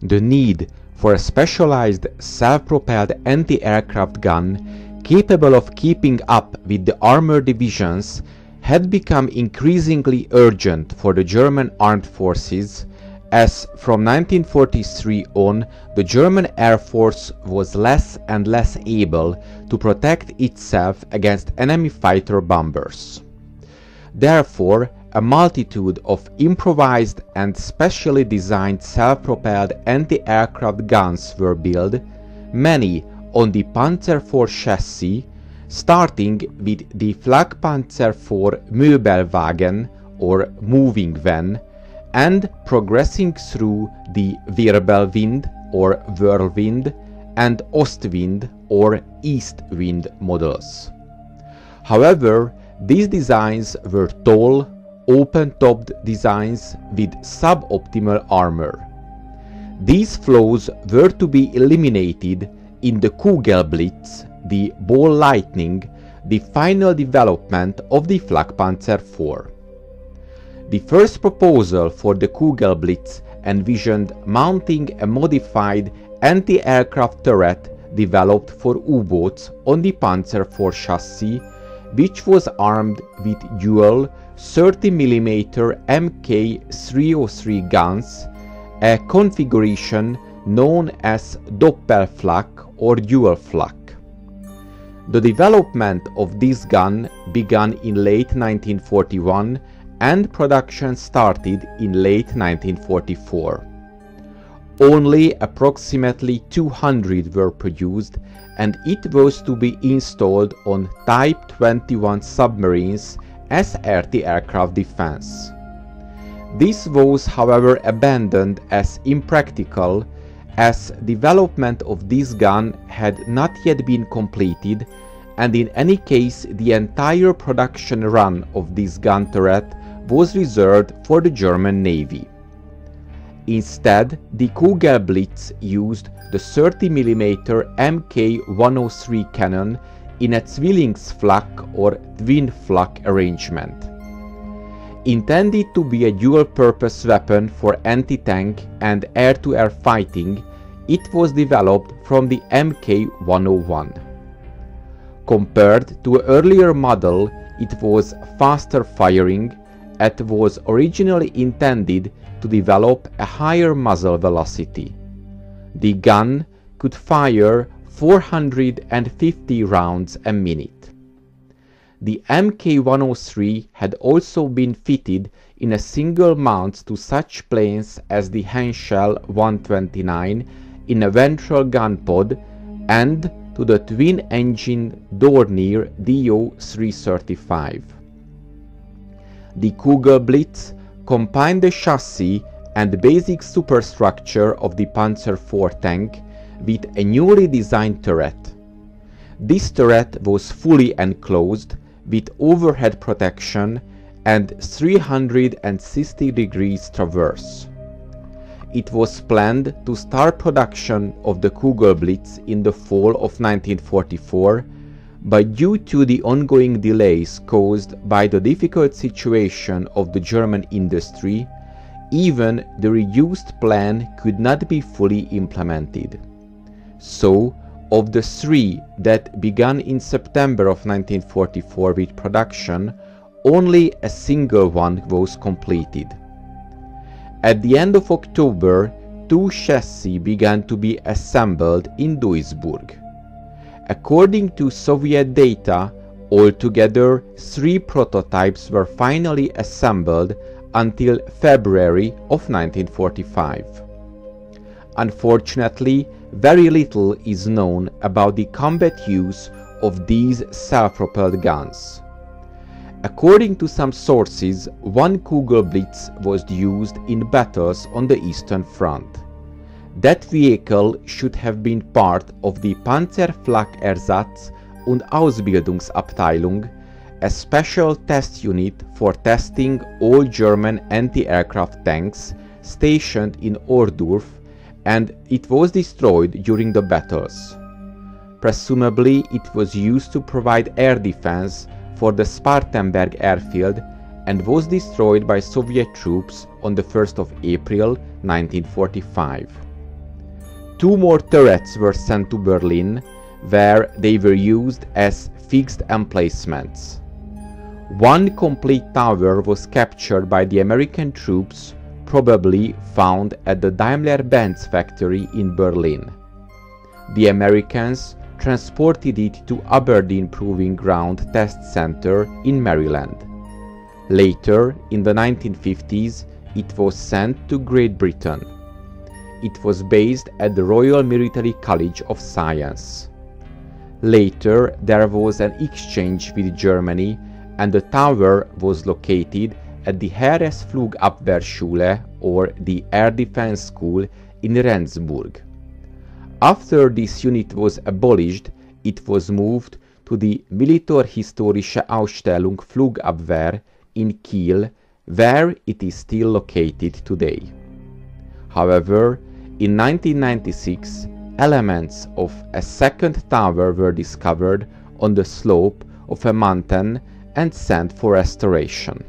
The need for a specialized self-propelled anti-aircraft gun capable of keeping up with the armored divisions had become increasingly urgent for the German armed forces, as from 1943 on the German Air Force was less and less able to protect itself against enemy fighter bombers. Therefore, a multitude of improvised and specially designed self-propelled anti-aircraft guns were built, many on the Panzer IV chassis, starting with the Flakpanzer IV Möbelwagen or moving van, and progressing through the Wirbelwind or Whirlwind and Ostwind or East Wind models. However, these designs were tall, open-topped designs with suboptimal armor. These flaws were to be eliminated in the Kugelblitz, the ball lightning, the final development of the Flakpanzer IV. The first proposal for the Kugelblitz envisioned mounting a modified anti-aircraft turret developed for U-boats on the Panzer IV chassis, which was armed with dual 30mm Mk303 guns, a configuration known as Doppelflak or dual flak. The development of this gun began in late 1941 and production started in late 1944. Only approximately 200 were produced, and it was to be installed on Type 21 submarines as anti-aircraft defense. This was, however, abandoned as impractical, as development of this gun had not yet been completed, and in any case the entire production run of this gun turret was reserved for the German Navy. Instead, the Kugelblitz used the 30mm Mk103 cannon in a Zwillingsflak or twin flak arrangement. Intended to be a dual-purpose weapon for anti-tank and air-to-air fighting, it was developed from the Mk101. Compared to an earlier model, it was faster firing, and was originally intended to develop a higher muzzle velocity. The gun could fire 450 rounds a minute. The Mk103 had also been fitted in a single mount to such planes as the Henschel 129 in a ventral gun pod and to the twin-engine Dornier DO-335. The Kugelblitz combined the chassis and basic superstructure of the Panzer IV tank with a newly designed turret. This turret was fully enclosed with overhead protection and 360 degrees traverse. It was planned to start production of the Kugelblitz in the fall of 1944, but due to the ongoing delays caused by the difficult situation of the German industry, even the reduced plan could not be fully implemented. So, of the three that began in September of 1944 with production, only a single one was completed. At the end of October, 2 chassis began to be assembled in Duisburg. According to Soviet data, altogether 3 prototypes were finally assembled until February of 1945. Unfortunately, very little is known about the combat use of these self-propelled guns. According to some sources, 1 Kugelblitz was used in battles on the Eastern Front. That vehicle should have been part of the Panzerflakersatz- und Ausbildungsabteilung, a special test unit for testing all German anti-aircraft tanks stationed in Ohrdruf, and it was destroyed during the battles. Presumably it was used to provide air defense for the Spartanburg airfield and was destroyed by Soviet troops on the 1st of April 1945. 2 more turrets were sent to Berlin, where they were used as fixed emplacements. 1 complete tower was captured by the American troops, probably found at the Daimler-Benz factory in Berlin. The Americans transported it to Aberdeen Proving Ground Test Center in Maryland. Later, in the 1950s, it was sent to Great Britain. It was based at the Royal Military College of Science. Later, there was an exchange with Germany, and the tower was located at the Heeresflugabwehrschule, or the Air Defense School, in Rendsburg. After this unit was abolished, it was moved to the Militärhistorische Ausstellung Flugabwehr in Kiel, where it is still located today. However, in 1996, elements of a second tower were discovered on the slope of a mountain and sent for restoration.